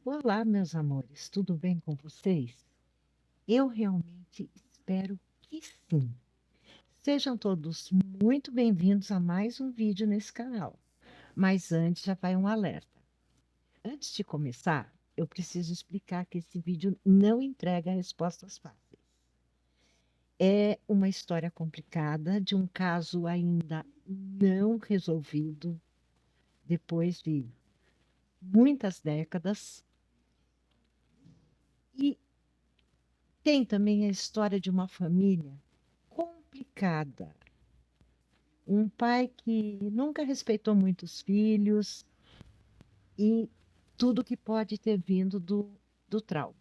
Olá, meus amores, tudo bem com vocês? Eu realmente espero que sim. Sejam todos muito bem-vindos a mais um vídeo nesse canal. Mas antes já vai um alerta. Antes de começar, eu preciso explicar que esse vídeo não entrega respostas fáceis. É uma história complicada de um caso ainda não resolvido depois de muitas décadas. E tem também a história de uma família complicada. Um pai que nunca respeitou muitos filhos e tudo que pode ter vindo do trauma.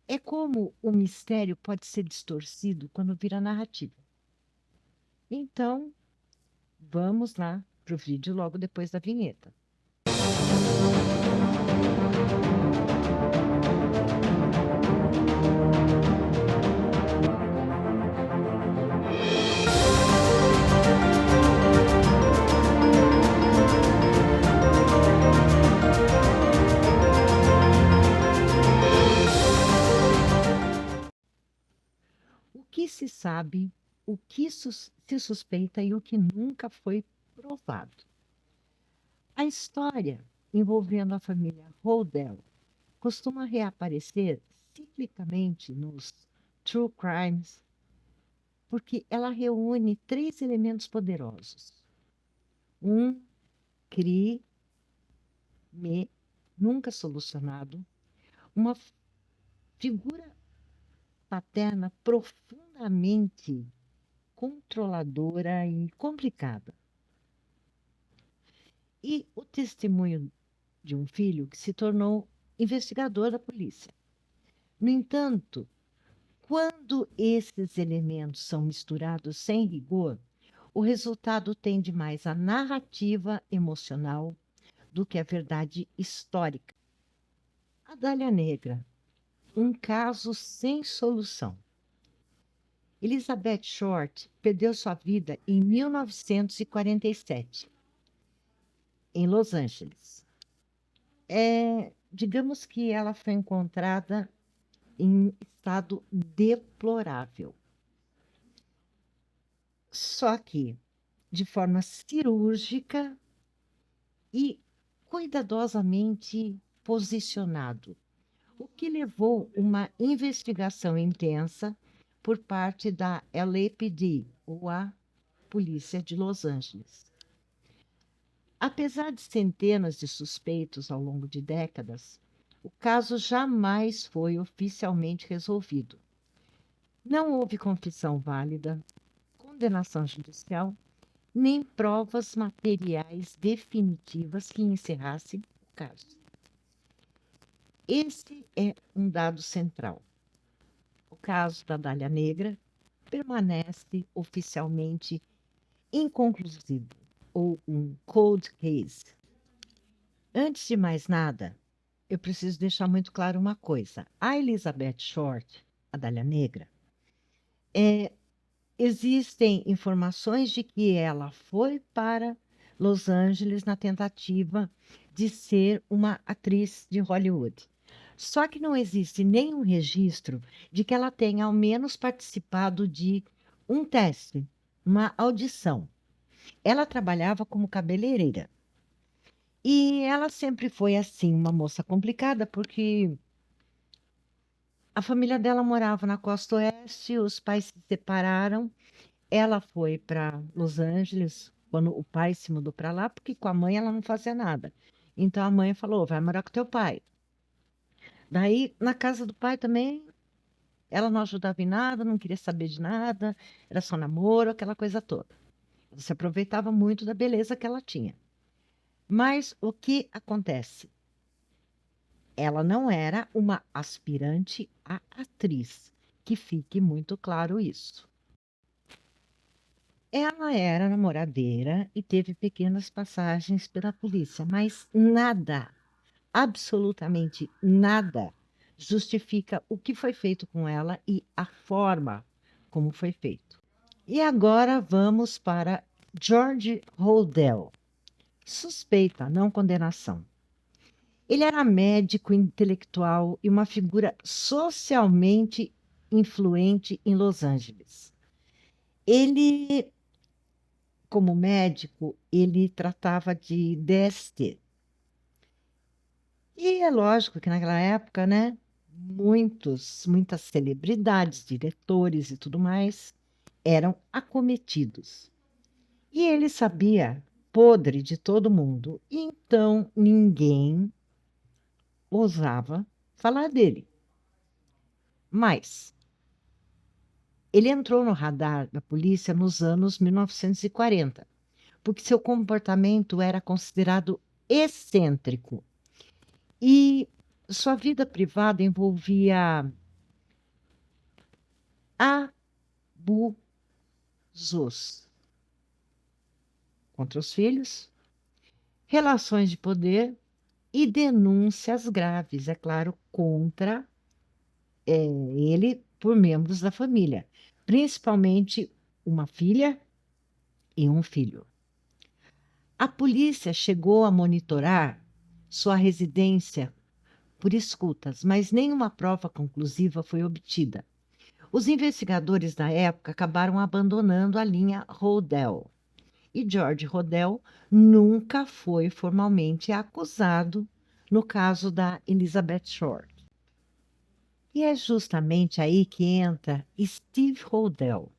É como o mistério pode ser distorcido quando vira narrativa. Então, vamos lá para o vídeo logo depois da vinheta. O que se sabe, o que se suspeita e o que nunca foi provado. A história envolvendo a família Holdell costuma reaparecer ciclicamente nos true crimes, porque ela reúne três elementos poderosos. Um crime nunca solucionado, uma figura paterna profundamente controladora e complicada, e o testemunho de um filho que se tornou investigador da polícia. No entanto, quando esses elementos são misturados sem rigor, o resultado tende mais à narrativa emocional do que à verdade histórica. A Dália Negra, um caso sem solução. Elizabeth Short perdeu sua vida em 1947, em Los Angeles. Digamos que ela foi encontrada em estado deplorável. Só que de forma cirúrgica e cuidadosamente posicionado, o que levou uma investigação intensa por parte da LAPD, ou a Polícia de Los Angeles. Apesar de centenas de suspeitos ao longo de décadas, o caso jamais foi oficialmente resolvido. Não houve confissão válida, condenação judicial, nem provas materiais definitivas que encerrassem o caso. Esse é um dado central. O caso da Dália Negra permanece oficialmente inconclusivo, ou um cold case. Antes de mais nada, eu preciso deixar muito claro uma coisa. A Elizabeth Short, a Dália Negra, existem informações de que ela foi para Los Angeles na tentativa de ser uma atriz de Hollywood. Só que não existe nenhum registro de que ela tenha ao menos participado de um teste, uma audição. Ela trabalhava como cabeleireira. E ela sempre foi assim, uma moça complicada, porque a família dela morava na costa oeste, os pais se separaram. Ela foi para Los Angeles quando o pai se mudou para lá, porque com a mãe ela não fazia nada. Então a mãe falou: vai morar com teu pai. Daí, na casa do pai também, ela não ajudava em nada, não queria saber de nada, era só namoro, aquela coisa toda. Ela se aproveitava muito da beleza que ela tinha. Mas o que acontece? Ela não era uma aspirante a atriz, que fique muito claro isso. Ela era namoradeira e teve pequenas passagens pela polícia, mas nada, absolutamente nada, justifica o que foi feito com ela e a forma como foi feito. E agora vamos para George Holdell. Suspeita, não condenação. Ele era médico, intelectual e uma figura socialmente influente em Los Angeles. Ele, como médico, ele tratava de DST. E é lógico que naquela época, né, muitas celebridades, diretores e tudo mais eram acometidos. E ele sabia podre de todo mundo, então ninguém ousava falar dele. Mas ele entrou no radar da polícia nos anos 1940, porque seu comportamento era considerado excêntrico e sua vida privada envolvia abusos contra os filhos, relações de poder e denúncias graves, é claro, contra ele por membros da família, principalmente uma filha e um filho. A polícia chegou a monitorar sua residência por escutas, mas nenhuma prova conclusiva foi obtida. Os investigadores da época acabaram abandonando a linha Rodel, e George Rodel nunca foi formalmente acusado no caso da Elizabeth Short. E é justamente aí que entra Steve Rodel,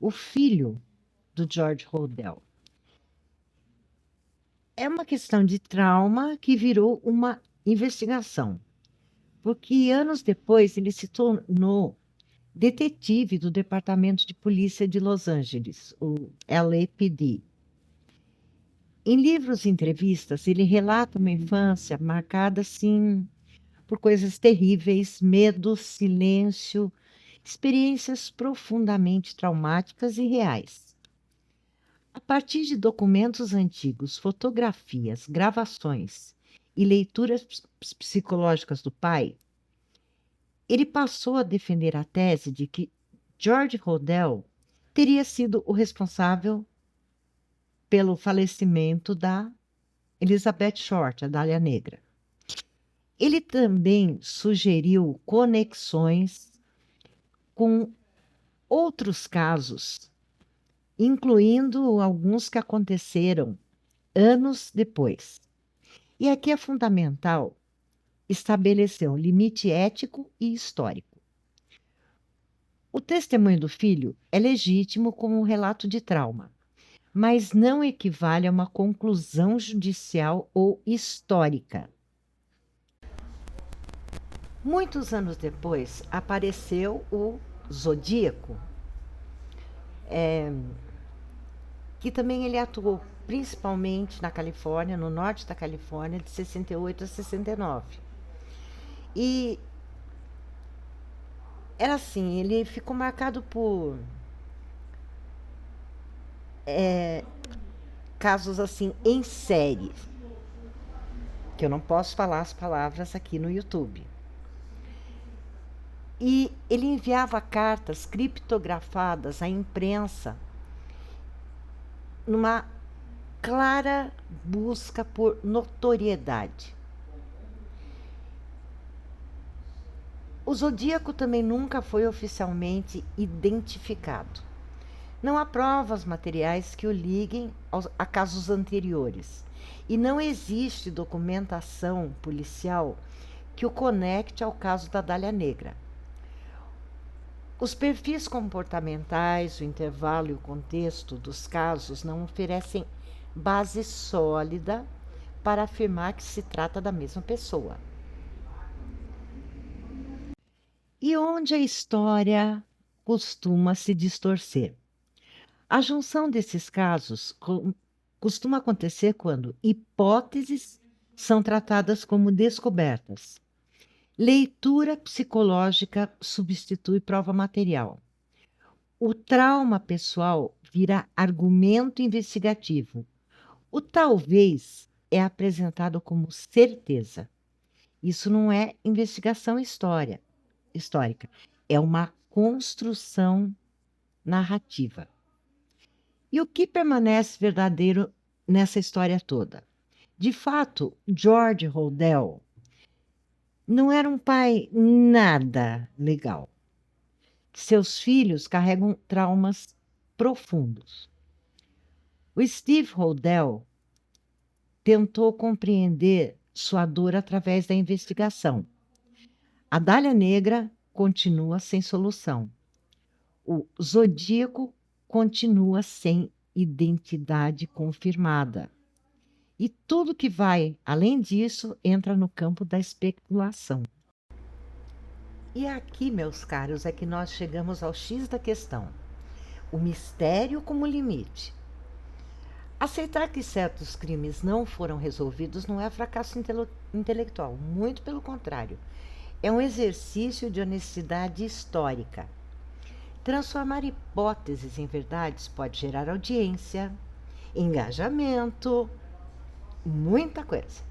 o filho do George Rodel. É uma questão de trauma que virou uma investigação, porque anos depois ele se tornou detetive do Departamento de Polícia de Los Angeles, o LAPD. Em livros e entrevistas, ele relata uma infância marcada, assim, por coisas terríveis, medo, silêncio, experiências profundamente traumáticas e reais. A partir de documentos antigos, fotografias, gravações e leituras psicológicas do pai, ele passou a defender a tese de que George Rodel teria sido o responsável pelo falecimento da Elizabeth Short, a Dália Negra. Ele também sugeriu conexões com outros casos, incluindo alguns que aconteceram anos depois. E aqui é fundamental estabelecer um limite ético e histórico. O testemunho do filho é legítimo como um relato de trauma, mas não equivale a uma conclusão judicial ou histórica. Muitos anos depois, apareceu o Zodíaco, que também ele atuou principalmente na Califórnia, no norte da Califórnia, de 68 a 69. E era assim, ele ficou marcado por casos assim em série, que eu não posso falar as palavras aqui no YouTube. E ele enviava cartas criptografadas à imprensa numa clara busca por notoriedade. O Zodíaco também nunca foi oficialmente identificado. Não há provas materiais que o liguem a casos anteriores. E não existe documentação policial que o conecte ao caso da Dália Negra. Os perfis comportamentais, o intervalo e o contexto dos casos não oferecem base sólida para afirmar que se trata da mesma pessoa. E onde a história costuma se distorcer? A junção desses casos costuma acontecer quando hipóteses são tratadas como descobertas. Leitura psicológica substitui prova material. O trauma pessoal vira argumento investigativo. O talvez é apresentado como certeza. Isso não é investigação histórica, é uma construção narrativa. E o que permanece verdadeiro nessa história toda? De fato, George Hodel não era um pai nada legal. Seus filhos carregam traumas profundos. O Steve Hodel tentou compreender sua dor através da investigação. A Dália Negra continua sem solução. O Zodíaco continua sem identidade confirmada. E tudo que vai além disso entra no campo da especulação. E aqui, meus caros, é que nós chegamos ao X da questão. O mistério como limite. Aceitar que certos crimes não foram resolvidos não é fracasso intelectual, muito pelo contrário. É um exercício de honestidade histórica. Transformar hipóteses em verdades pode gerar audiência, engajamento, muita coisa.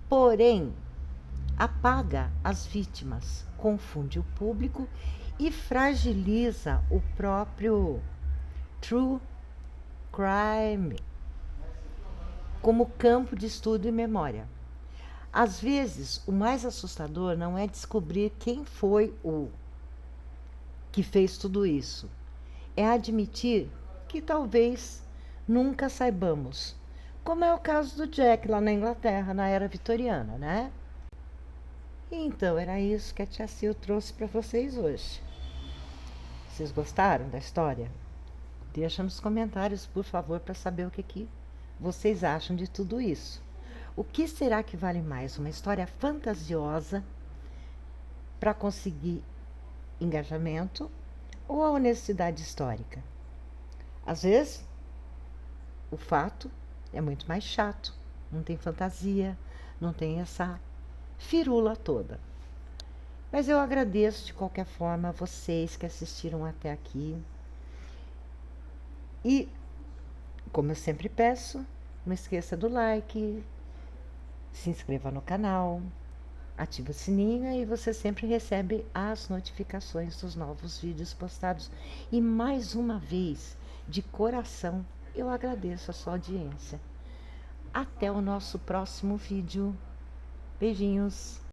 Porém, apaga as vítimas, confunde o público e fragiliza o próprio true crime como campo de estudo e memória. Às vezes, o mais assustador não é descobrir quem foi o que fez tudo isso. É admitir que talvez nunca saibamos. Como é o caso do Jack lá na Inglaterra, na era vitoriana, né? Então, era isso que a tia Sil trouxe para vocês hoje. Vocês gostaram da história? Deixa nos comentários, por favor, para saber o que vocês acham de tudo isso. O que será que vale mais? Uma história fantasiosa para conseguir engajamento ou a honestidade histórica? Às vezes, o fato é muito mais chato, não tem fantasia, não tem essa firula toda. Mas eu agradeço de qualquer forma a vocês que assistiram até aqui. E, como eu sempre peço, não esqueça do like, se inscreva no canal, ativa o sininho e você sempre recebe as notificações dos novos vídeos postados. E mais uma vez, de coração, eu agradeço a sua audiência. Até o nosso próximo vídeo. Beijinhos!